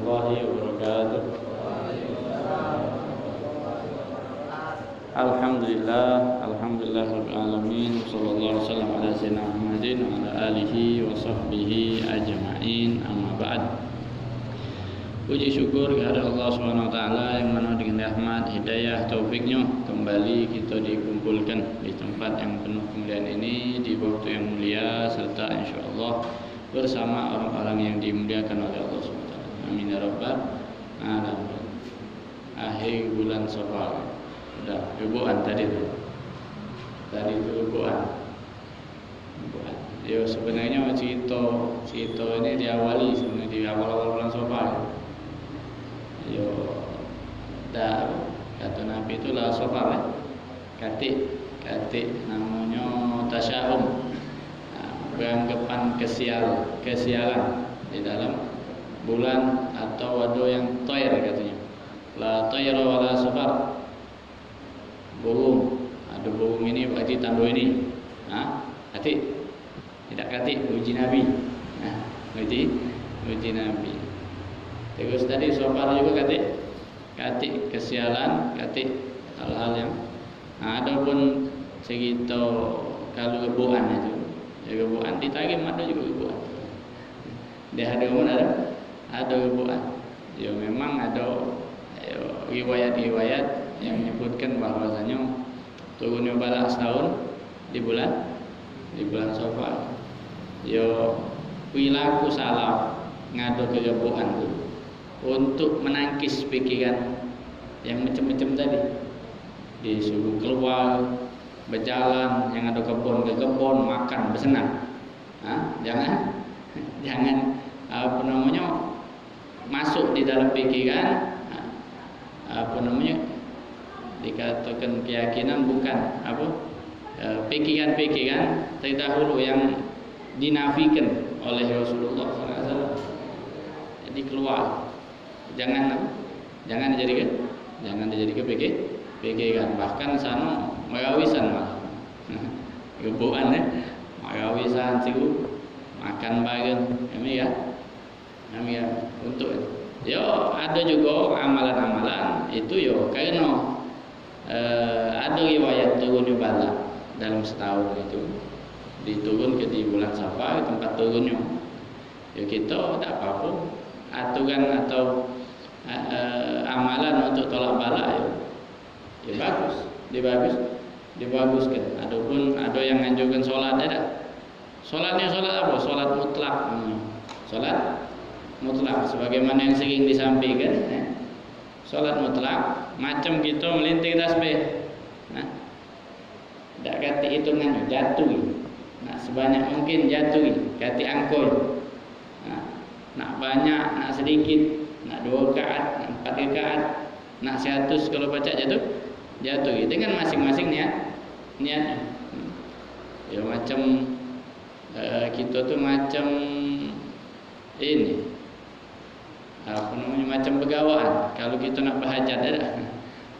warahmatullahi wabarakatuh. Alhamdulillah rabbil alamin. Sallallahu alaihi wasallam ala sayyidina Muhammadin wa ala alihi wa sahbihi ajma'in. Amma ba'd. Puji syukur kepada Allah Subhanahu wa taala yang mana dengan rahmat, hidayah, taufiknya kembali kita dikumpulkan di tempat yang penuh kemuliaan ini di waktu yang mulia serta insyaallah bersama orang-orang yang dimuliakan oleh Allah Subhanahu wa taala. Amin ya rabbal alamin. Akhir bulan Safar. Sudah rubuhan tadi tu. Tadi tu rubuhan. Ya sebenarnya cerita ini diawali sebenarnya di awal-awal bulan Safar. Yo dah kata Nabi itulah Safar katik namanya tasyahum, beranggapan kesialan di dalam bulan atau wado yang toir katanya. La toira wala safar, burung, ada burung ini berarti tandu ini katik, tidak katik uji Nabi, uji Nabi. Terus tadi Safar juga katik kesialan, katik hal-hal yang adapun segitu kalau rebuan itu, ya rebuan ditarik ada juga rebuan. Dia ada mana ada rebuan. Ya memang ada riwayat-riwayat yang menyebutkan bahwasanya turunnya bala setahun di bulan Safar. Ya perilaku salaf ngado ke rebuan itu untuk menangkis pikiran yang macam-macam tadi, disuruh keluar berjalan, yang ada kebun ke kebun, makan bersenang. Jangan masuk di dalam pikiran dikatakan keyakinan bukan pikiran terdahulu yang dinafikan oleh Rasulullah SAW. Jadi keluar. Jangan dijadikan pikiran. Bahkan sana merawisan malah. Gebukan merawisan siku makan bareng. Kami ya untuk itu. Yo ada juga amalan-amalan itu yo karena ada riwayat turun bala dalam setahun itu diturun ke di bulan Safar tempat turunnya. Ya kita tak apa-apa aturan atau amalan untuk tolak bala ya bagus, dibaguskan. Adapun ada yang anjurkan solat ada. Solatnya solat apa? Solat mutlak. Solat mutlak sebagaimana yang sering disampaikan. Solat mutlak macam kita melinting tasbih. Tak kata hitungan jatuh. Sebanyak mungkin jatuh. Kata angkul. Nak banyak, nak sedikit, nak 2 rakaat, nak 4 rakaat, nak 100 kalau baca jatuh dengan masing-masing niatnya. Ya macam kita tu macam ini macam begawaan. Kalau kita nak berhajat ada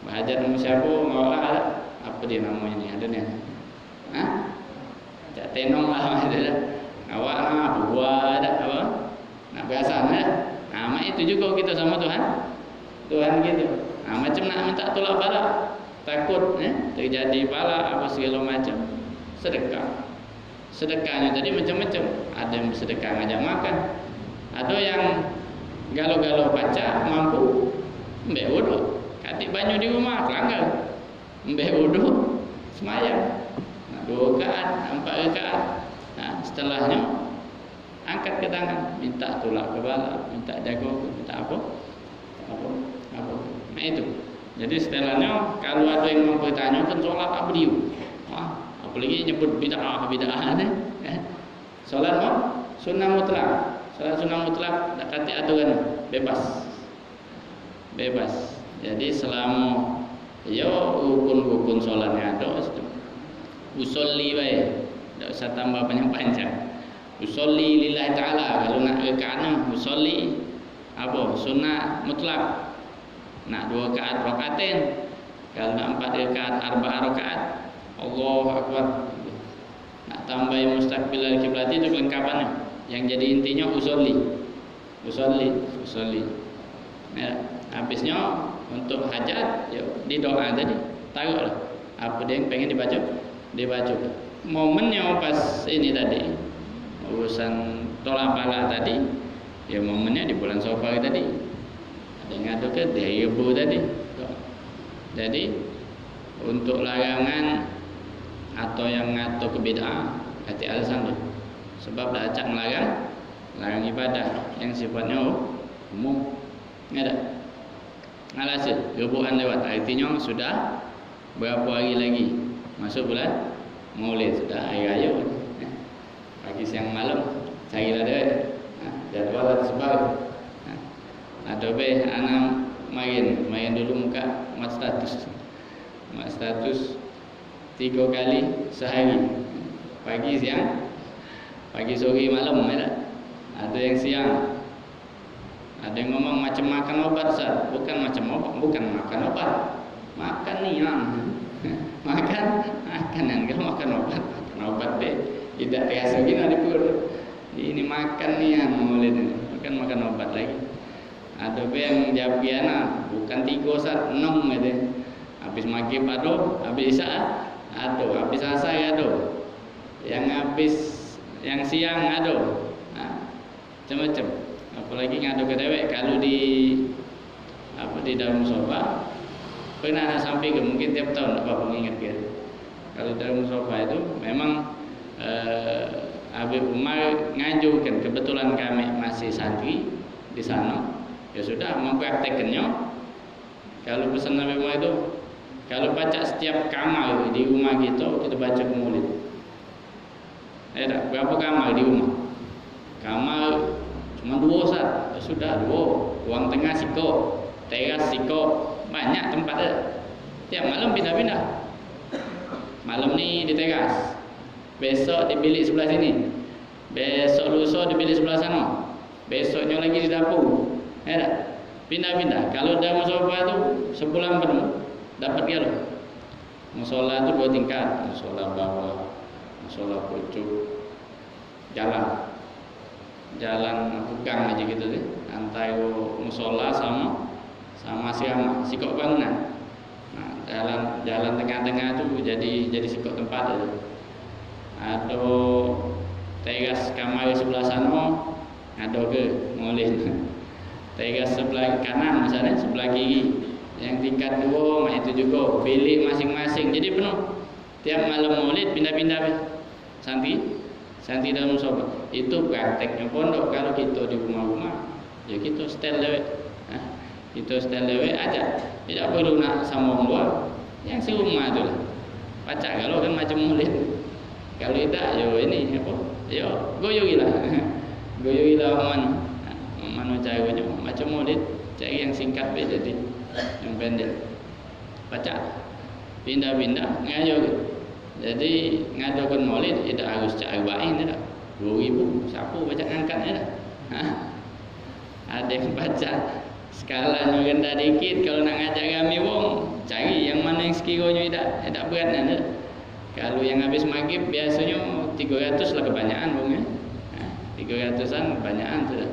berhajat nama siapa ngawak ada apa dia namanya ni ada ni tak tenong lah ada ngawak buat ada apa nak berasan mak itu juga kita sama Tuhan gitu. Macam nak minta tolak bala, takut terjadi bala apa segala macam. Sedekahnya tadi macam-macam. Ada yang bersedekah ngajak makan, ada yang galau-galau baca mampu mbek wudu, katik banyu di rumah kelanggar mbek wudu semayang 2 rakaat 4 rakaat. Setelahnya angkat ke tangan, minta tolak ke bala, minta jaga, minta apa. Itu. Jadi setelahnya kalau ada yang mempertanyakan solat apa dia? Apalagi nyebut bid'ah ni. Solat sunnah mutlak. Solat sunnah mutlak tak kata aturan bebas. Jadi selama rukun-rukun solatnya ada usolli baik. Tak usah tambah panjang-panjang. Usolli lillahi ta'ala. Kalau nak rakaat usolli apa? Sunnah mutlak. Nak 2 rakaatin. Kalau nak 4 rakaat 4 rakaat. Allahu akbar. Nak tambah mustaqbil kiblat itu kelengkapannya. Yang jadi intinya usolli. Ya, habisnya untuk hajat, ya di doa tadi taruhlah apa dia yang pengen dibaca. Momennya pas ini tadi urusan tolak bala tadi, ya momennya di bulan Safar tadi. Ada yang ngadu ke dari Rebu tadi. Jadi untuk larangan atau yang ngatur ke bid'ah, hati alasan tu. Sebab dah acak larang ibadah yang sifatnya umum. Ada. Alhasil rebuan lewat, artinya sudah berapa hari lagi masuk bulan Maulid, sudah hari raya. Pagi siang malam carilah dia. Jadual tersebar. Ada be anak main dulu muka mat status 3 kali sehari, pagi siang, pagi sore malam. Ada yang siang, ada yang ngomong macam makan obat, Ustaz. Bukan macam obat, bukan makan obat, makan niam. makanan kalau makan obat deh tidak terasa gini ada pur. Ini makan niam mulai bukan makan obat lagi. Ada yang jawab giana, bukan 3 Ustaz, 6 gitu. Habis maghrib ada, habis isya ada, habis asar ada, yang habis yang siang ada, macam-macam. Apalagi ngadu ke dewek kalau di dalam sofa pernah sampai ke mungkin tiap tahun apa mengingat dia. Kalau dalam sofa itu memang Habib Umar ngajukan, kebetulan kami masih santri di sana, ya sudah mempraktekannya. Kalau pesan Habib Umar itu, kalau baca setiap kamar di rumah kita baca Maulid. Berapa kamar di rumah? Kamar cuma 2 Ustaz, ya sudah 2. Ruang tengah siko, teras siko, banyak tempatnya. Tiap malam pindah-pindah. Malam ni di teras, besok di bilik sebelah sini, besok lusa di bilik sebelah sana, besoknya lagi di dapur. Pindah-pindah. Kalau dah musola tu sebulan penuh dapat dia loh. Musola tu 2 tingkat, musola bawah, musola pucuk, jalan gang aja gitu deh, antara musola sama sikok bangunan. Nah, jalan tengah-tengah tu jadi sikok tempat aja. Ada teras kamar sebelah sana, ada ke Maulid. Teras sebelah kanan misalnya, sebelah kiri, yang tingkat 2 itu juga bilik masing-masing, jadi penuh. Tiap malam Maulid pindah-pindah santri dalam sobat. Itu prakteknya pondok. Kalau kita di rumah-rumah, ya kita setel lewat. Kita setel lewat aja, tidak perlu nak sambung luar. Yang serumah tu lah pacak kalau kan macam Maulid. Kalau tidak, yo ini apa? Yo goyogilah mana caranya macam Maulid, cari yang singkat be, jadi yang pendek baca pindah-pindah ngayo. Jadi ngadakan Maulid tidak harus cak arba'in dah. 2000 siapa baca ngangkatnya dah. Ada yang baca skalanya rendah dikit. Kalau nak ngajak kami wong, cari yang mana yang sekiranya tidak berat dah. Kalau yang habis maghrib biasanya 300 lah kebanyakan bung ya. 300an kebanyakan tu dah.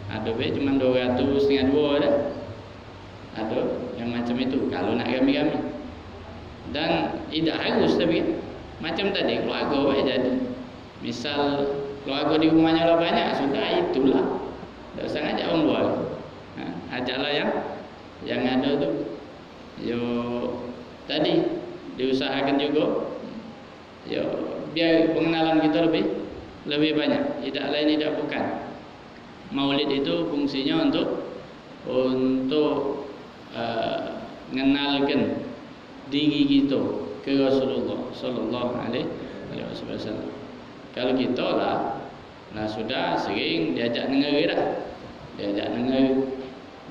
Ada be cuma 200 setengah 2 dah. Ada yang macam itu kalau nak kami-kami. Dan tidak harus, tapi macam tadi keluarga jadi. Misal keluarga di rumahnya lah banyak, sudah itulah. Tak usah ngajak orang luar. Ajaklah yang ada tu. Yo tadi diusahakan juga. Yo biar pengenalan kita lebih banyak. Tidak lain tidak bukan. Maulid itu fungsinya untuk mengenalkan diri kita ke Rasulullah sallallahu alaihi wasallam. Kalau kita lah sudah sering diajak dengar dah. Diajak dengar,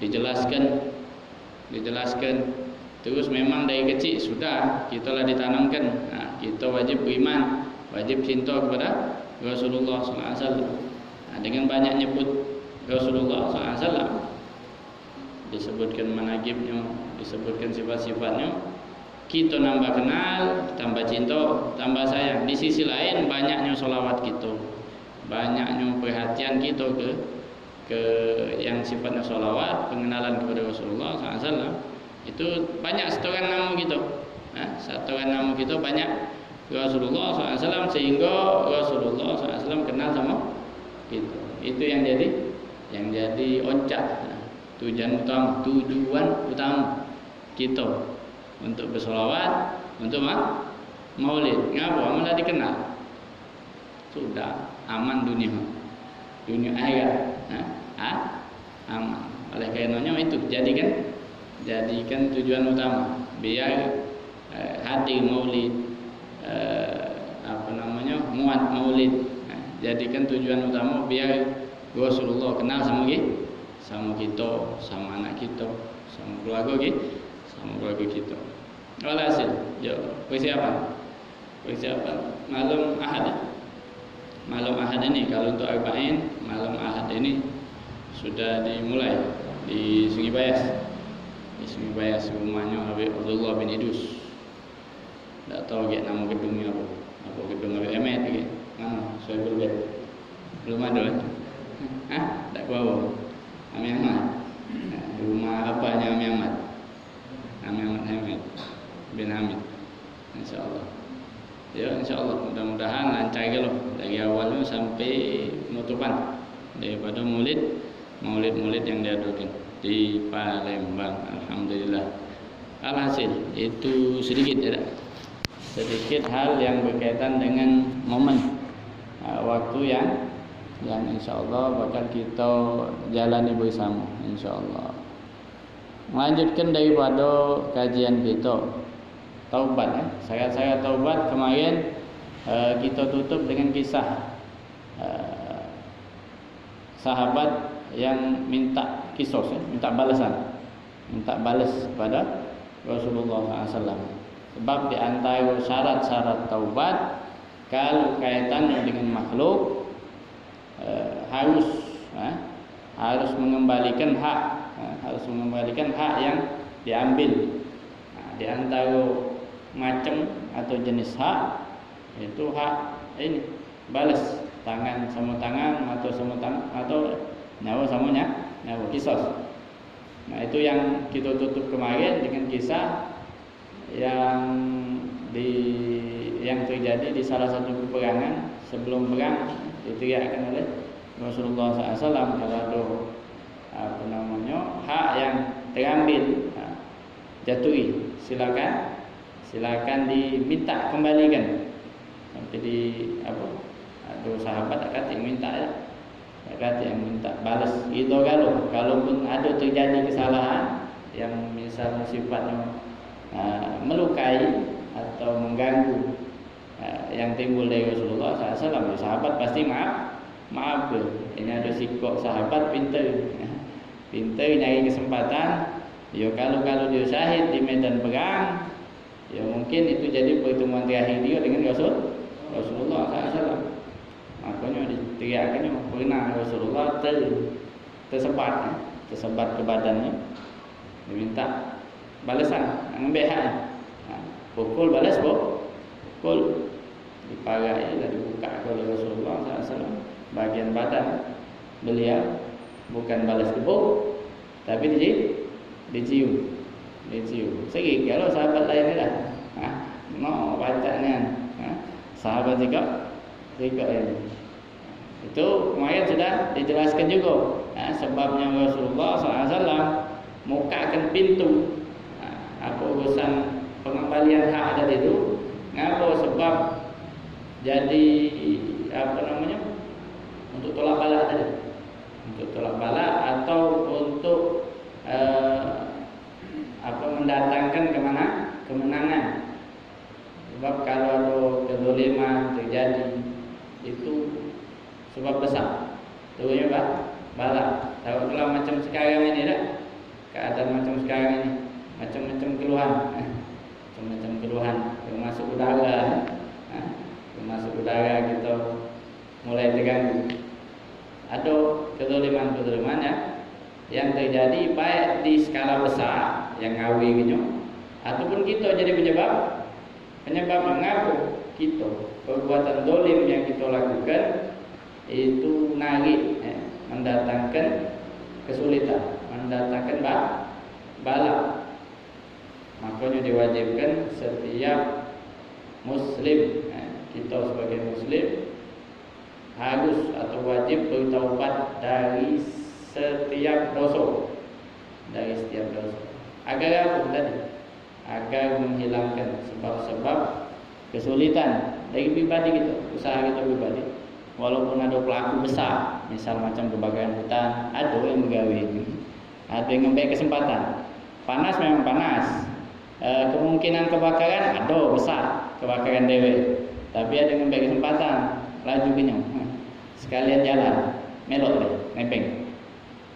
dijelaskan. Terus memang dari kecil sudah kita lah ditanamkan. Kita wajib beriman, wajib cinta kepada Rasulullah sallallahu alaihi wasallam. Dengan banyak nyebut Rasulullah sallallahu alaihi wasallam, disebutkan manaqibnya, disebutkan sifat-sifatnya, kita nambah kenal, tambah cinta, tambah sayang. Di sisi lain banyaknya solawat kita, banyaknya perhatian kita ke yang sifatnya sholawat, pengenalan kepada Rasulullah SAW, itu banyak setoran nama kita. Setoran nama kita banyak Rasulullah SAW, sehingga Rasulullah SAW kenal sama kita. Itu yang jadi oncak, tujuan utama kita untuk bersolawat, untuk maulid. Ngapa? Malah dikenal. Sudah aman dunia akhirat. Aman. Oleh karenanya itu jadikan tujuan utama, biar hadir maulid, muat maulid. Jadikan tujuan utama biar Rasulullah kenal sama kita, sama anak kita, sama keluarga kita. Walhasil, persiapan malam Ahad ini. Kalau untuk arba'in, malam Ahad ini sudah dimulai di Sungai Bayas. Di Sungai Bayas, rumahnya Habib Abdullah bin Idus. Tak tahu nama gedungnya apa gedung Habib Ahmed gitu. Saya belum ada. Tak tahu. Ami Ahmad. Rumah apanya Ami Ahmad? Ami Ahmad Hamid bin Hamid. Insyaallah. Ya, insyaallah mudah-mudahan lancar gitu dari awalnya sampai penutupan daripada maulid yang diadakan di Palembang. Alhamdulillah. Alhasil itu sedikit hal yang berkaitan dengan momen waktu yang insyaallah bakal kita jalani bersama insyaallah. Melanjutkan daripada kajian kita taubat. Saya taubat kemarin kita tutup dengan kisah sahabat yang minta kisos, minta balas pada Rasulullah SAW. Sebab di antara syarat-syarat taubat, kalau kaitannya dengan makhluk, harus mengembalikan hak yang diambil. Di antara macam atau jenis hak, itu hak ini balas, tangan sama tangan, mata sama tangan, atau nyawa sama nyawa, kisos. Nah, itu yang kita tutup kemarin dengan kisah yang terjadi di salah satu peperangan. Sebelum perang diteriakkan oleh Rasulullah SAW, kalau ada hak yang terambil, jatuhi, silakan diminta kembalikan. Sampai ada sahabat yang minta balas. Itu kalaupun ada terjadi kesalahan yang misalnya sifatnya melukai atau mengganggu yang timbul dari Rasulullah SAW, sahabat pasti maaf. Ini ada sikap sahabat pintar nyari kesempatan. Ya kalau dia syahid di medan perang, ya mungkin itu jadi pertemuan terakhir dia dengan Rasulullah SAW. Makanya diteriakannya pernah Rasulullah tersebar ke badannya, diminta balasan, ambil haknya. Pukul balas pukul, diparai dan dibuka oleh Rasulullah SAW bagian badan beliau, bukan balas gebuk, tapi dicium. Segi kalau sahabat lain ni lah, mau bacanya, sahabat juga ini. Itu kemarin sudah dijelaskan juga. Sebabnya Rasulullah SAW mukakan pintu. Apa urusan pengembalian hak tadi itu? Ngapa? Sebab jadi untuk tolak bala tadi. Untuk tolak bala atau untuk mendatangkan kemenangan. Sebab kalau ada kezaliman terjadi, itu sebab besar. Turunnya bala. Tahu kalau macam sekarang ini dah, keadaan macam sekarang ini, macam-macam keluhan, termasuk udara kita mulai terganggu. Ada kezaliman yang terjadi baik di skala besar yang ngawinnya, ataupun kita jadi penyebab mengapa kita perbuatan dolim yang kita lakukan itu narik mendatangkan kesulitan, mendatangkan bala. Makanya diwajibkan setiap muslim, kita sebagai muslim harus atau wajib bertaubat dari setiap dosa, agar apa tadi? Agar menghilangkan sebab-sebab kesulitan dari pribadi kita, usaha kita pribadi. Walaupun ada pelaku besar, misal macam kebakaran hutan, ada yang bergawe, ada yang ngambil kesempatan. Panas memang panas, kemungkinan kebakaran ada besar, kebakaran dewe. Tapi ada yang ngambil kesempatan, laju kenyang, sekalian jalan, melok deh, nepeng.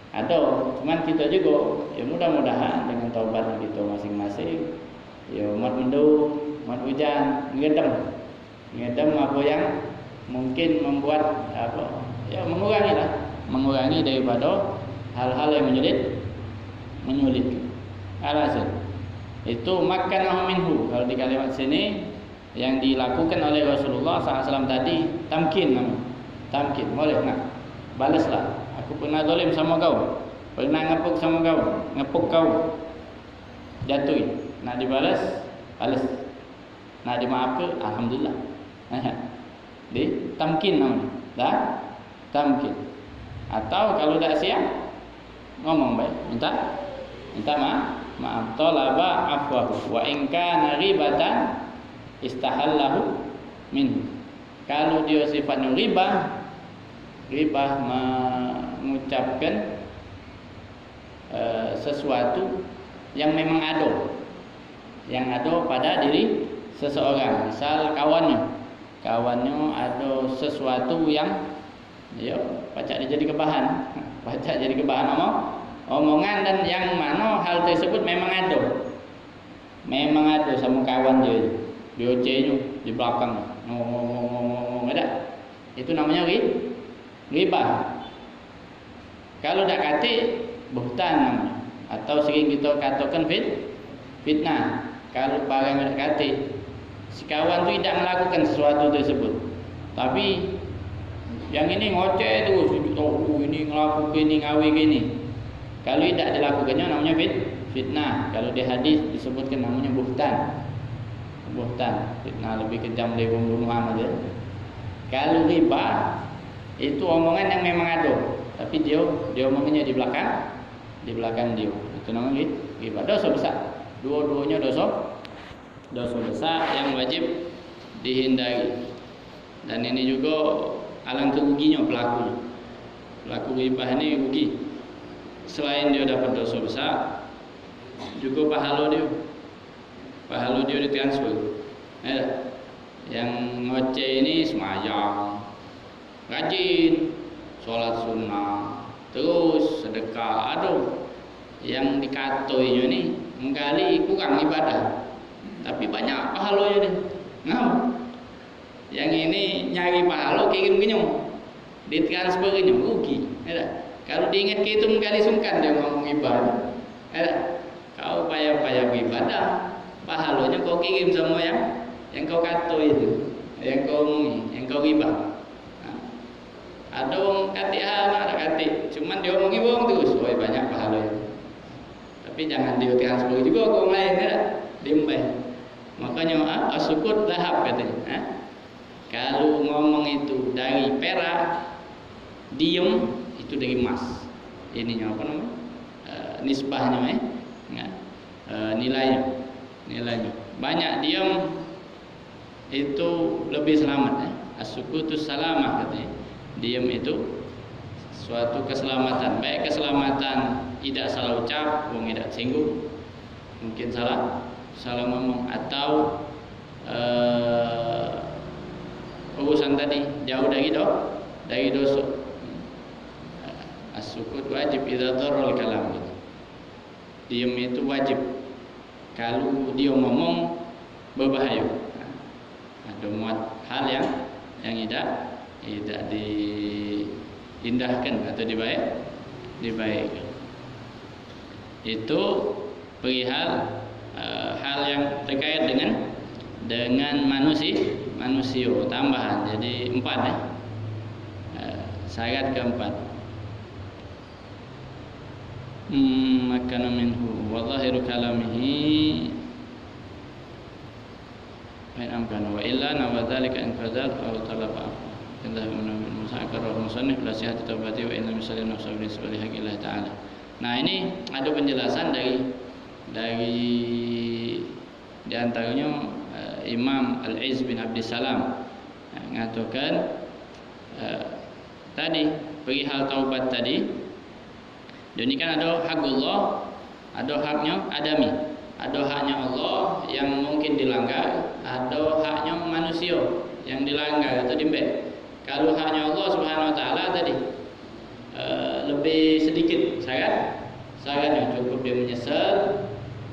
Ada, cuman kita juga, ya mudah-mudahan dengan taubat kita masing-masing, ya mat mendung, mat hujan, ngedem apa yang mungkin membuat apa, ya mengurangi daripada hal-hal yang menyulitkan. Alhasil itu makan minhu. Kalau di kalimat sini yang dilakukan oleh Rasulullah SAW tadi tamkin, boleh nak balaslah. Aku pernah zalim sama kau, pernah ngepuk kau, jatuh, nak dibalas, balas, nak dimaafkan, alhamdulillah. Di tamkin namanya, dah tamkin. Atau kalau tak siap, ngomong baik, minta maaf. Talaba afwahu wa in kana ribatan istahallahu min. Kalau dia sifatnya ribah mengucapkan sesuatu yang memang ada pada diri seseorang. Misal kawannya ada sesuatu yang ya pacak jadi kebahan omongan, dan yang mana hal tersebut memang ada sama kawan dia nya di belakang ngomong ada, itu namanya ribah. Kalau tak kata buhtan namanya, atau sering kita katakan fitnah. Kalau barang tak kata, si kawan tu tidak melakukan sesuatu tersebut, tapi yang ini ngoceh terus, ini ngelakukan ini, ngawi gini. Kalau tidak dilakukannya namanya fitnah. Kalau di hadis disebutkan namanya buhtan. Fitnah lebih kejam dari pembunuhan aja. Kalau riba itu omongan yang memang ada, tapi dia omongnya di belakang dia. Itu namanya riba. Dosa besar. Dua-duanya dosa besar yang wajib dihindari. Dan ini juga alangkah ruginya pelaku riba ini rugi. Selain dia dapat dosa besar, juga pahala dia ditransfer. Yang ngoceh ini semayang, rajin, sholat sunnah, terus sedekah. Aduh, yang dikatoinya ini mengkali kurang ibadah, tapi banyak pahalanya deh. Yang ini nyari pahala kirim kenyong, ditransfer kenyong, rugi. Kalau diingat ke itu mengkali sungkan dia ngomong ibadah. Kau payah beribadah, pahalanya kau kirim sama yang kau kato itu, yang kau omongi, yang kau riba. Ada orang kati ada kati, cuman dia omongi bohong terus, banyak pahalanya. Tapi jangan dia transfer juga ke orang lain, dimbay. Makanya asukut lahap katanya. Kalau ngomong itu dari perak, diem itu dari emas. Ininya apa namanya? Nisbahnya, nilainya. Banyak diem itu lebih selamat. As-sukutus salamah katanya. Diem itu suatu keselamatan. Baik keselamatan tidak salah ucap, tidak singgung, mungkin salah ngomong, atau urusan tadi jauh dari dosa. As-sukut wajib idza darul kalam. Diam itu wajib. Kalau dia ngomong berbahaya, ada muat hal yang tidak diindahkan atau dibaikkan. Itu perihal hal yang terkait dengan manusia tambahan. Jadi 4 syarat keempat. makana minhu wa zahiru kalamihi in amkana wa illa nawa dzalika in fadal aw talaba indah min musakar wa musannif la sihhat taubati wa inna misalina sabri sabili haqqillah ta'ala. Nah, ini ada penjelasan dari di antaranya Imam Al-Izz bin Abdissalam mengatakan tadi perihal taubat tadi, ini kan ada hakullah, ada haknya adami, ada haknya Allah yang mungkin dilanggar, ada haknya manusia yang dilanggar atau dimbek. Kalau haknya Allah Subhanahu wa taala tadi lebih sedikit syaratnya cukup dia menyesal,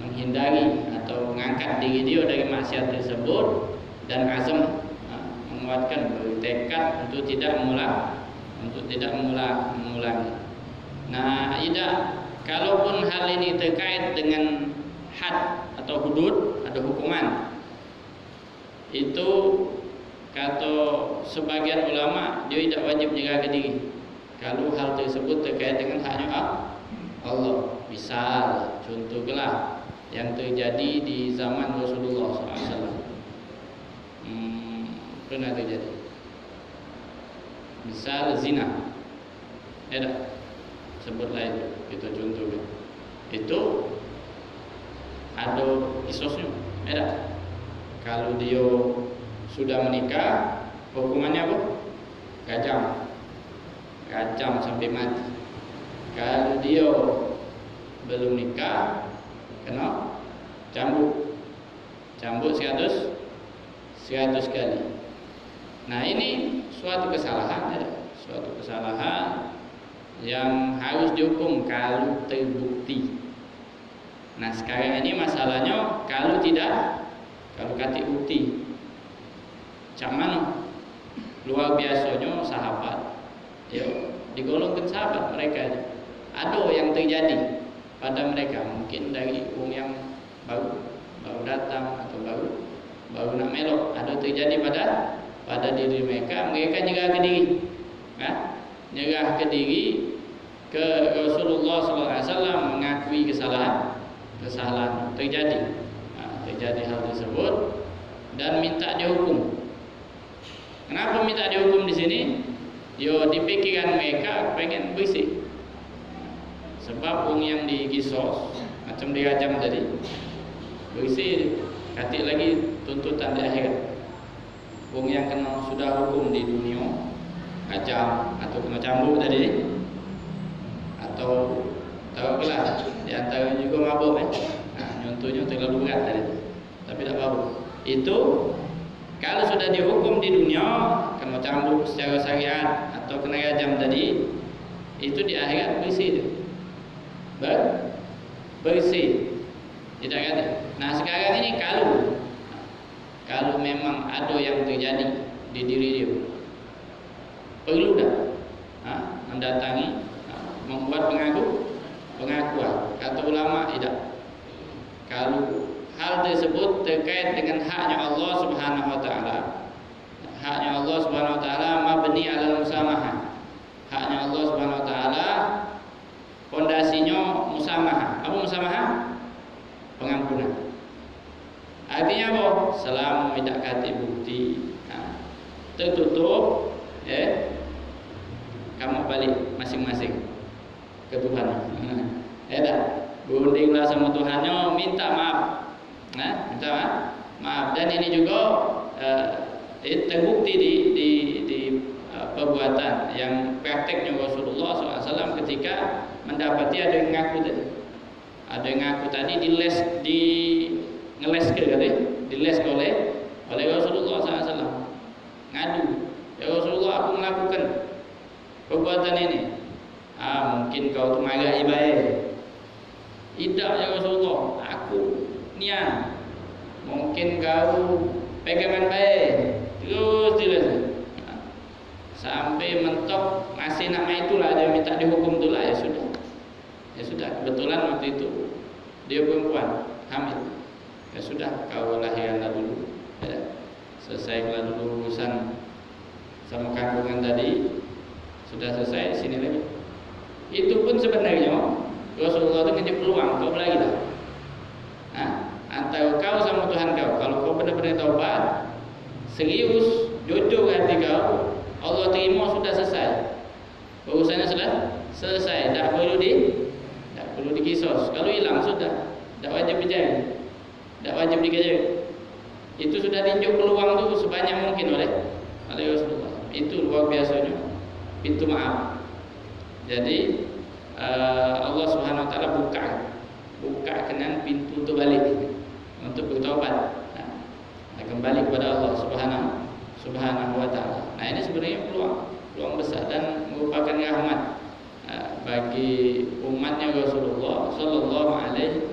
menghindari atau mengangkat diri dia dari maksiat tersebut dan azam menguatkan bertekad untuk tidak mengulangi. Nah, kalaupun hal ini terkait dengan had atau hudud, ada hukuman, itu kata sebagian ulama dia tidak wajib menjaga diri kalau hal tersebut terkait dengan haknya Allah. Misal contoh gelah yang terjadi di zaman Rasulullah SAW, pernah terjadi. Misal zina, sebutlah itu contoh. Itu ada kisosnya, kalau dia sudah menikah, hukumannya apa? Rajam sampai mati. Kalau dia belum nikah, kena cambuk 100 kali. Nah, ini suatu kesalahan yang harus dihukum kalau terbukti. Nah, sekarang ini masalahnya kalau kata bukti, macam mana? Luar biasanya sahabat, digolongkan sahabat mereka. Ada yang terjadi pada mereka, mungkin dari orang yang baru datang atau baru nak melok, ada terjadi pada diri mereka nyerah ke diri, nyerah ke diri ke Rasulullah SAW, mengakui kesalahan terjadi hal tersebut dan minta dihukum. Kenapa minta dihukum di sini? Di pikiran mereka pengen bersih. Sebab orang yang dikisos macam dirajam tadi bersih, katik lagi tuntutan di akhirat. Orang yang kena sudah hukum di dunia rajam atau kena cambuk tadi, atau tahu kelas di antara juga mabuk, contohnya terlalu berat tadi, tapi tak apa. Itu kalau sudah dihukum di dunia kena cambuk secara syariat atau kena rajam tadi, itu di akhirat bersih, tidak ada. Nah, sekarang ini kalau memang ada yang terjadi di diri dia, perlu mendatangi, membuat pengakuan. Kata ulama tidak. Kalau hal tersebut terkait dengan haknya Allah Subhanahu wa taala, haknya Allah Subhanahu wa taala mabni alal musamahah. Haknya Allah Subhanahu wa taala fondasinya musamahah. Apa musamahah? Pengampunan. Artinya apa? Selama tidak kata bukti, tertutup, kamu balik masing-masing ke Tuhan. Berundinglah sama Tuhannya, minta maaf. Minta maaf. Dan ini juga terbukti di perbuatan yang prakteknya Rasulullah SAW ketika mendapati ada yang ngaku tadi. Ada yang ngaku tadi diles oleh Rasulullah SAW. Ngadu, ya Rasulullah, aku melakukan perbuatan ini. Mungkin kau tu marah ibadah. Tidak ya Rasulullah, aku niat. Mungkin kau pegangan baik. Terus sampai mentok masih nama itulah dia minta dihukum itulah, ya sudah. Kebetulan waktu itu dia perempuan hamil. Ya sudah, kau lahiranlah dulu. Selesai dulu urusan sama kandungan tadi, sudah selesai, sini lagi. Itu pun sebenarnya Rasulullah itu ngasih peluang, kau lagi lah. Nah, antara kau sama Tuhan kau, kalau kau benar-benar taubat, serius, jujur hati kau, Allah terima, sudah selesai. Urusannya sudah selesai, tak perlu dikisos. Kalau hilang sudah, tak wajib dicari, tak wajib dikejar. Itu sudah ditunjuk peluang tu sebanyak mungkin oleh Rasulullah. Itu luar biasanya pintu maaf. Jadi Allah Subhanahu Wa Taala buka kenan pintu untuk balik untuk bertaubat. Kembali kepada Allah Subhanahu Wa Taala. Nah, ini sebenarnya peluang besar dan merupakan rahmat bagi umatnya Rasulullah Sallallahu Alaihi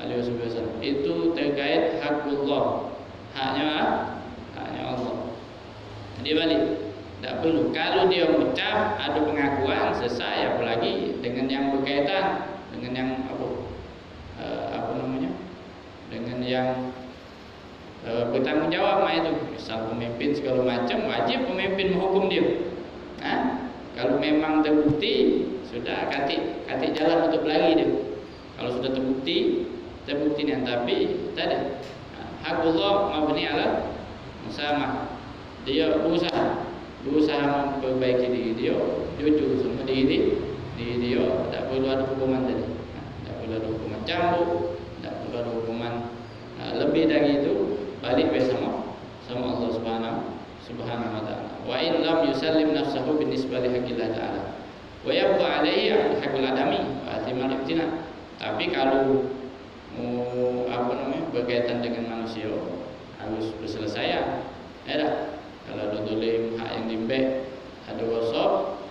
Wasallam. Itu terkait hakullah, haknya Allah. Dia balik, tak perlu. Kalau dia ucap ada pengakuan selesai, apalagi dengan yang berkaitan dengan yang dengan yang bertanggung jawab itu, misal pemimpin segala macam, wajib pemimpin menghukum dia. Kalau memang terbukti, sudah katik jalan untuk lagi dia. Kalau sudah terbukti ni, tapi tadi hakullah mabni ala musamah. Dia berusaha memperbaiki diri dia, jujur sama diri dia, tak perlu ada hukuman tadi. Tak perlu ada hukuman cambuk, tak perlu ada hukuman lebih dari itu, balik bersama Allah Subhanahu Wa Taala. Wa in lam yusallim nafsahu binisbati haqqillah taala wa yabqa alaihi haqqul adami wa atimal ibtina. Tapi kalau berkaitan dengan manusia harus berselesai. Kalau ada dolim, hak yang dimbek, ada gosok,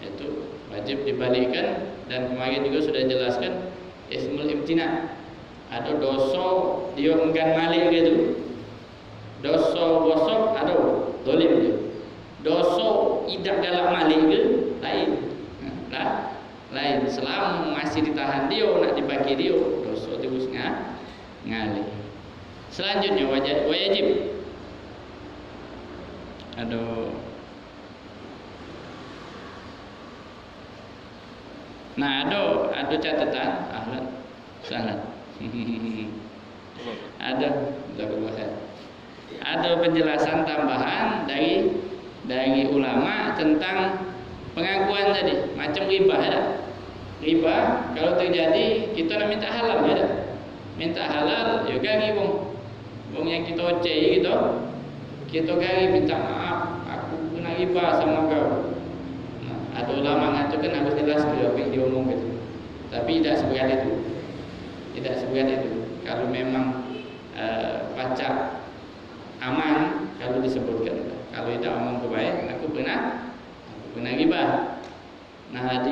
itu wajib dibalikkan. Dan kemarin juga sudah jelaskan ismul ibtina. Ada dosa dia enggan malik gitu. Dosa gosok ada dolim dia. Dosa idak dalam malik ke lain. Lain. Selama masih ditahan dia, nak dibagi dia, dosa terus ngalih. Selanjutnya wajib. Nah, ada catatan ahlan sanad. Ada penjelasan tambahan dari ulama tentang pengakuan tadi, macam riba ada. Riba kalau terjadi kita nak minta halal ada. Minta halal ya gari wong yang kita oceh kita gari minta maaf, aku kena riba sama kau. Ada ulama mengatakan harus jelas apa yang diomong gitu. Tapi tidak seberat itu. Kalau memang pacak aman, kalau disebutkan. Kalau tidak omong kebaik, aku pernah riba. Nah,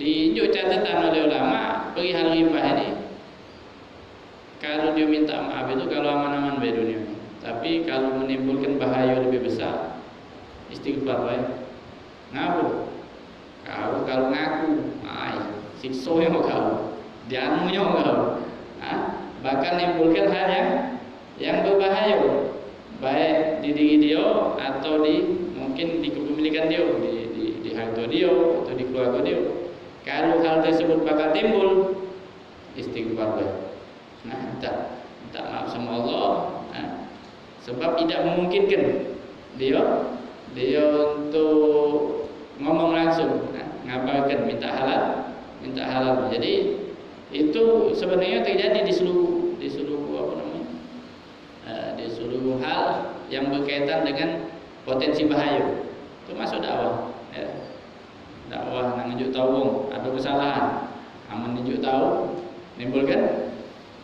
diunjuk catatan oleh ulama perihal riba ini. Kalau dia minta maaf itu kalau aman-aman baik dunia. Tapi kalau menimbulkan bahaya lebih besar, istighfar baik. Ngapa? Kau kalau ngaku, siksa yang kau, dianunya kau, bahkan menimbulkan hal yang berbahaya, baik di diri dia atau mungkin di kepemilikan dia, di harta dia atau di keluarga dia. Kalau hal tersebut bakal timbul, istighfar baik. Minta maaf sama Allah, sebab tidak memungkinkan dia untuk ngomong langsung, ngabarkan minta halal. Jadi itu sebenarnya terjadi di seluruh hal yang berkaitan dengan potensi bahaya. Itu masuk dakwah. Dakwah nak nunjuk tahu ada kesalahan, aman nunjuk tahu, nimbulkan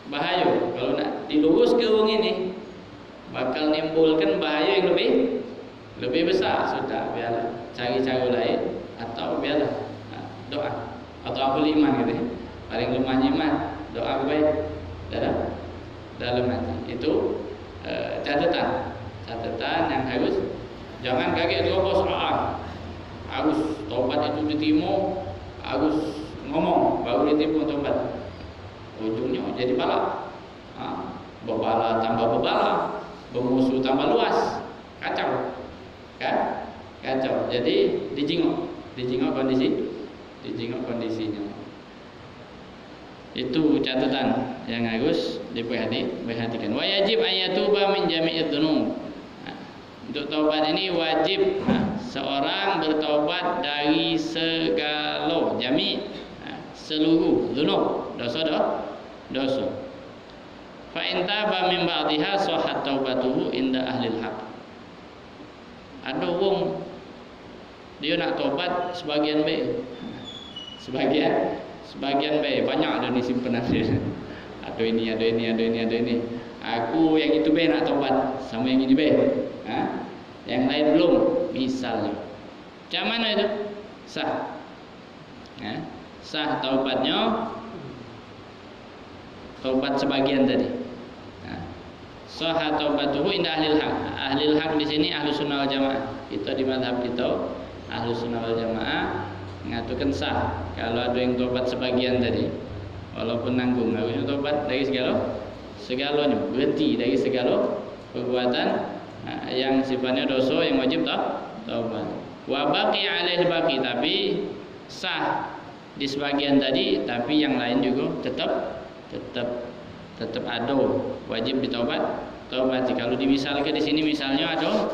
bahaya. Kalau nak dilurus ke orang ini, bakal nimbulkan bahaya yang lebih besar. Sudah biarlah cari cara lain, atau biarlah doa atau aku iman gitu. Paling lemahnya iman, doa baik dalam hati. Itu catatan yang harus jangan kaget terobos. Harus taubat itu diterima, harus ngomong baru diterima taubat. Ujungnya jadi bala. Berbala tambah berbala, bermusuh tambah luas, kacau. Kacau. Jadi dijingok kondisinya. Itu catatan yang harus diperhatikan. Wajib ayatuba min jami'id dzunub. Untuk taubat ini wajib seorang bertaubat dari segala seluruh dzunub, dosa. Fa in taba min ba'dihha sahhat taubatuhu inda ahli al-haq. Ada wong dia nak taubat sebagian baik. Sebagian baik, banyak ada ni simpanan dia. Ada ini. Aku yang itu baik nak taubat, sama yang ini baik. Yang lain belum, misalnya. Macam mana itu? Sah. Sah taubatnya. Taubat sebagian tadi. Sah taubatuhu inda ahlil haq. Ahlil haq di sini ahlu sunnah wal jamaah. Kita di mazhab kita ahlu sunnah wal jamaah mengatakan sah kalau ada yang tobat sebagian tadi, walaupun nanggung, harusnya tobat dari segalanya, berhenti dari segala perbuatan yang sifatnya dosa yang wajib taubat. Wa baqi alaihi baqi, tapi sah di sebagian tadi, tapi yang lain juga tetap ada wajib ditaubat. Kalau dimisalkan di sini misalnya ada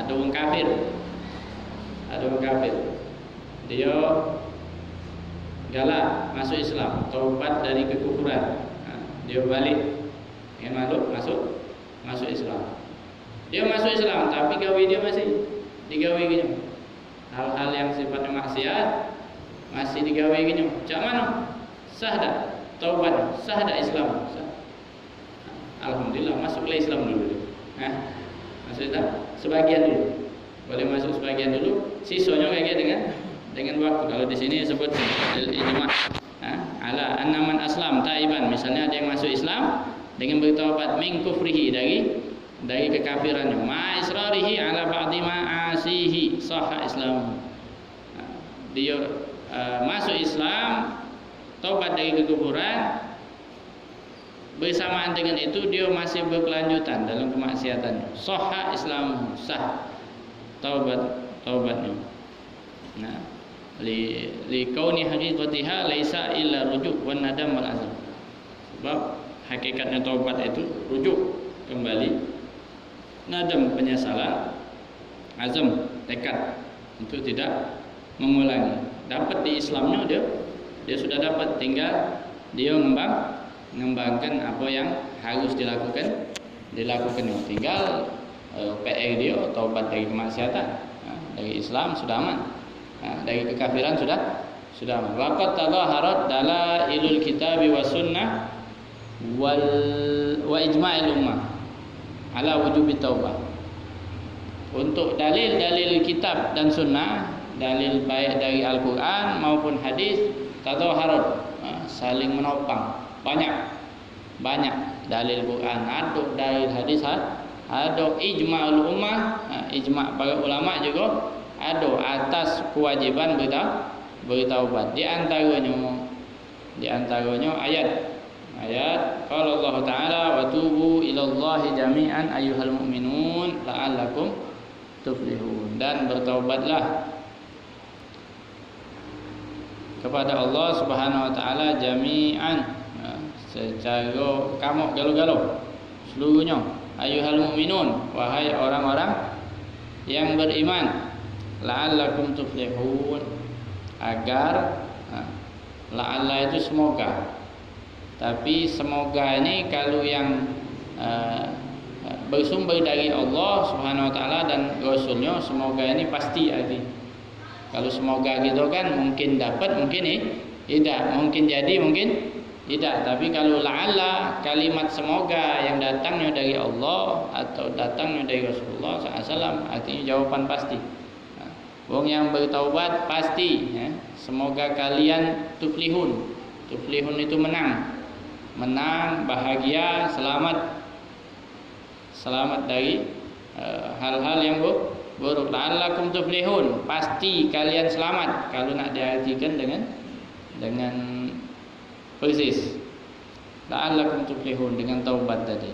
orang kafir. Dia galak masuk Islam, taubat dari kekufuran. Dia balik ingin masuk Islam. Dia masuk Islam tapi gawe dia masih digawe gini. Hal-hal yang sifatnya maksiat masih digawe gini. Macam mana? Sah dak taubat? Sah dak Islam? Sah. Alhamdulillah masuklah Islam dulu. Masuk Islam sebagian dulu. Boleh masuk sebagian dulu, sisanya kayak dengan waktu. Kalau di sini sebut ijma' ala anna man aslam taiban, misalnya ada yang masuk Islam dengan bertaubat min kufrihi dari kekafirannya, ma israrihi ala ba'di ma'asihi sahha Islam. Dia masuk Islam, taubat dari kekufuran, bersamaan dengan itu dia masih berkelanjutan dalam kemaksiatan, sahha Islam, sah taubatnya. Li kauni haqiqatiha laisa illa rujuk wan nadam wal azam. Sebab hakikatnya taubat itu rujuk kembali, nadam penyesalan, azam tekad untuk tidak mengulangi. Dapat di Islamnya dia sudah dapat, tinggal dia mengembangkan apa yang harus dilakukan. Tinggal PR dia taubat dari kemaksiatan, dari Islam sudah aman. Dari kekafiran sudah aman. Waqad tadhaharat dalailul kitabi was sunnah wa ijma'il ummah ala wujubi taubah. Untuk dalil-dalil kitab dan sunnah, dalil baik dari Al-Quran maupun hadis, tadhaharat, saling menopang. Banyak dalil Quran, ada dalil hadis, ada ijma'ul ummah, ijma' para ulama juga ada atas kewajiban bertaubat. Di antaranya ayat qala Allah Ta'ala wa tubu ilallahi jami'an ayyuhal mu'minun la'allakum tuflihun, dan bertaubatlah kepada Allah Subhanahu wa taala jami'an, secara kamu galau-galau seluruhnya, ayyuhal mu'minun, wahai orang-orang yang beriman, la'allakum tuflihun, agar la'alla itu semoga. Tapi semoga ini kalau yang bersumber dari Allah Subhanahu wa taala dan Rasulnya, semoga ini pasti arti. Kalau semoga gitu kan mungkin dapat, mungkin tidak, mungkin jadi, mungkin tidak. Tapi kalau la'alla, kalimat semoga yang datangnya dari Allah atau datangnya dari Rasulullah SAW, artinya jawaban pasti. Wong yang bertaubat pasti, semoga kalian tuflihun. Tuflihun itu menang, bahagia, selamat dari hal-hal yang buruk. La'allakum tuflihun, pasti kalian selamat. Kalau nak diartikan dengan persis, la'allakum tuflihun, dengan taubat tadi.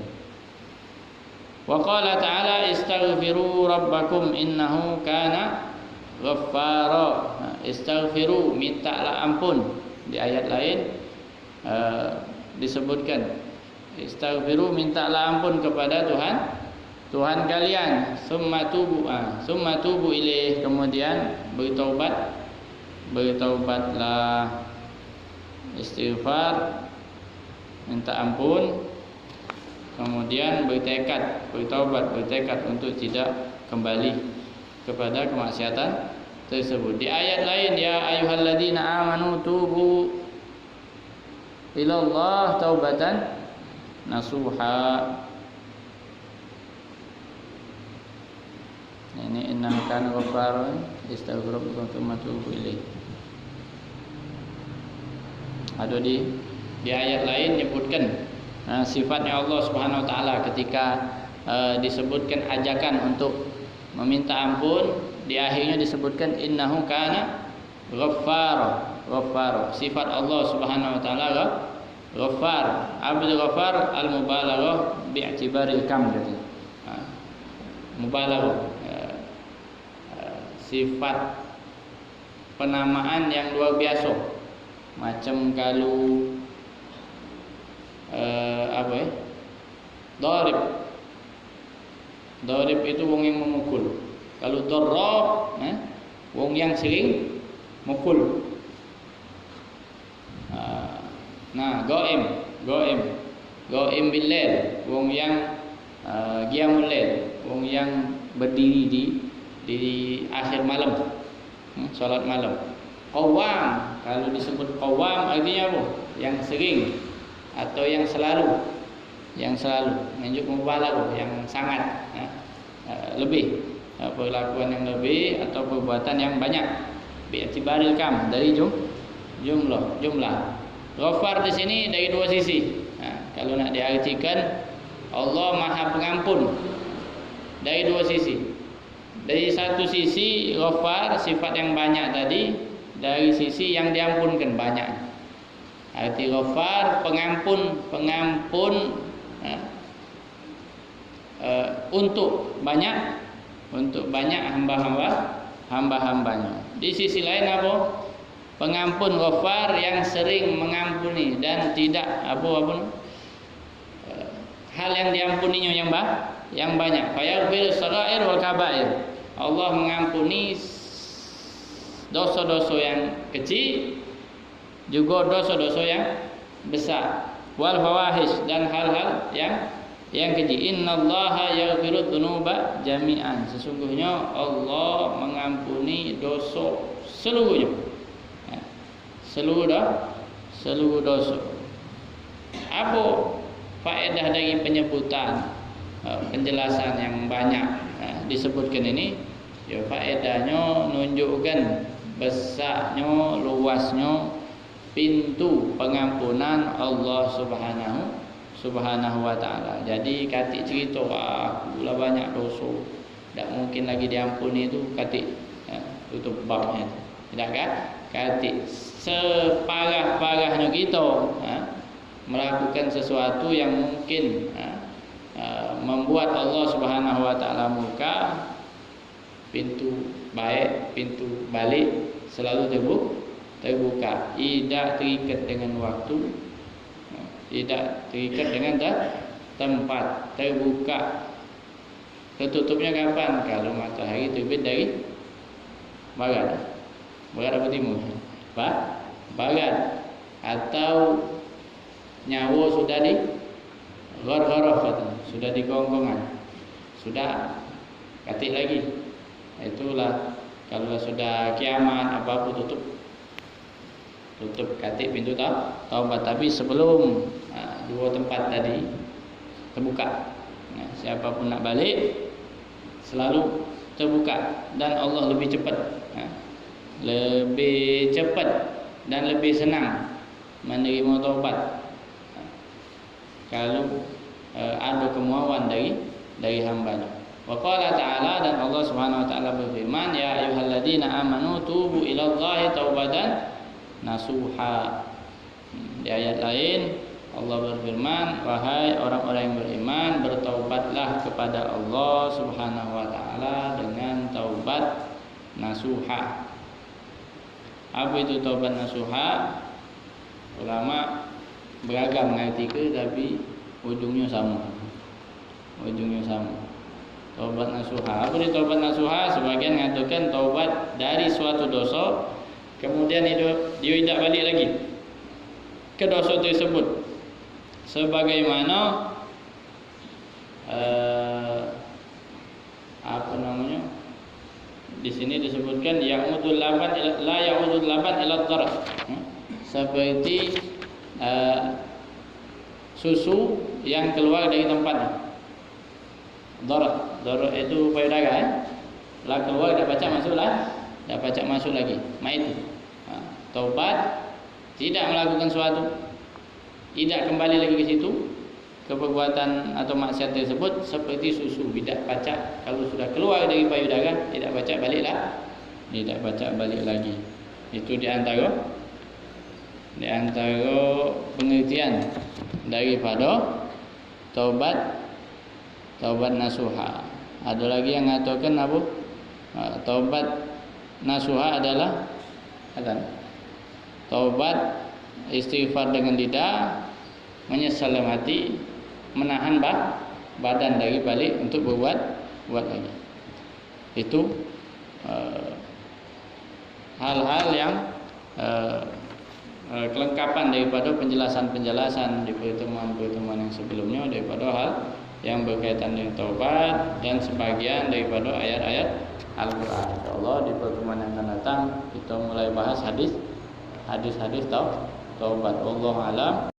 Wa qala ta'ala istaghfiru rabbakum innahu kana ghaffara. Istaghfiru, mintalah ampun. Di ayat lain disebutkan, istaghfiru, mintalah ampun kepada Tuhan kalian, summa tubu ilaih, kemudian bertaubatlah, istighfar, minta ampun, kemudian bertekad untuk tidak kembali kepada kemaksiatan tersebut. Di ayat lain, ya ayyuhalladzina amanu tubu ilallah taubatan nasuha. Ini innahu kana ghaffaran istaghfirukum tsumma tubu ilaih. Ada di ayat lain menyebutkan sifatnya Allah Subhanahu wa taala ketika disebutkan ajakan untuk meminta ampun, di akhirnya disebutkan innahu kana ghaffar. Sifat Allah Subhanahu wa taala ghaffar. Abdul Ghaffar al-mubalaghah bi'tibaril kam gitu. Mubalaghah, sifat penamaan yang luar biasa. Macam kalau Darib itu wong yang memukul. Kalau darab, wong yang sering mukul. Nah, Ghaim billail, wong yang qiyamul lail, wong yang berdiri di akhir malam, salat malam. Qawam, kalau disebut qawam artinya apa? Yang sering atau yang selalu menunjuk mubalaghah, yang sangat lebih, perlakuan yang lebih atau perbuatan yang banyak. Bi'tibaril kam, dari jumlah. Ghaffar di sini dari dua sisi. Kalau nak diartikan, Allah Maha Pengampun dari dua sisi. Dari satu sisi Ghaffar, sifat yang banyak tadi, dari sisi yang diampunkan banyak. Arti Ghaffar, pengampun untuk banyak hamba-hambanya. Di sisi lain apa? Pengampun Ghaffar yang sering mengampuni dan tidak hal yang diampuninya yang banyak. Fayaghfiru shaghair wal kabair. Allah mengampuni dosa-dosa yang kecil, juga dosa-dosa yang besar. Wal fawahish, dan hal-hal yang keji. Innallaha yaghfiru dzunuba jami'an. Sesungguhnya Allah mengampuni dosa seluruhnya. Seluruh dosa. Apa faedah dari penyebutan penjelasan yang banyak disebutkan ini? Ya, faedahnya menunjukkan besarnya, luasnya pintu pengampunan Allah Subhanahu wa taala. Jadi katik cerita aku lah banyak dosa, tak mungkin lagi diampuni, itu katik tutup babnya. Tidak kan? Katik separah-parahnya kita melakukan sesuatu yang mungkin membuat Allah Subhanahu wa taala murka, pintu baik, pintu balik selalu terbuka, tidak terikat dengan waktu, tidak terikat dengan tempat, terbuka. Tertutupnya kapan? Kalau matahari terbit dari barat atau timur? Barat. Atau nyawa sudah di ghargharah, sudah di gonggongan, sudah katik lagi. Itulah kalau sudah kiamat apa-apa tutup katik pintu taubat. Tapi sebelum dua tempat tadi terbuka, siapapun nak balik selalu terbuka, dan Allah lebih cepat dan lebih senang menerima taubat kalau ada kemauan dari hamba-Nya. Wa qala ta'ala, dan Allah Subhanahu wa taala berfirman, ya ayyuhalladzina amanu tubu ilallahi taubatan nasuha. Di ayat lain Allah berfirman, wahai orang-orang yang beriman, bertaubatlah kepada Allah Subhanahu wa taala dengan taubat nasuha. Apa itu taubat nasuha? Ulama beragam artikel tapi ujungnya sama. Ujungnya sama. Taubat nasuha. Apa dia taubat nasuha? Sebagian mengatakan taubat dari suatu dosa, kemudian dia tidak balik lagi ke dosa tersebut. Sebagaimana apa namanya? Di sini disebutkan ya'udul laban la ya'udul laban ila dharar. Seperti susu yang keluar dari tempatnya. Dharar itu payudara lah keluar dah pacak masuk lah, dah pacak masuk lagi. Mak itu. Taubat tidak melakukan suatu, tidak kembali lagi ke situ, ke perbuatan atau maksiat tersebut, seperti susu tidak pacak kalau sudah keluar dari payudara tidak pacak baliklah, tidak pacak balik lagi. Itu di antara pengertian daripada taubat nasuha. Ada lagi yang mengatakan apa? Taubat nasuha adalah taubat istighfar dengan lidah, menyesal dalam hati, menahan badan dari balik untuk buat lagi. Itu hal-hal yang kelengkapan daripada penjelasan-penjelasan di pertemuan-pertemuan yang sebelumnya daripada hal yang berkaitan dengan taubat dan sebagian daripada ayat-ayat Al-Quran. InsyaAllah di pertemuan yang akan datang kita mulai bahas hadis taubat. Wallahu a'lam.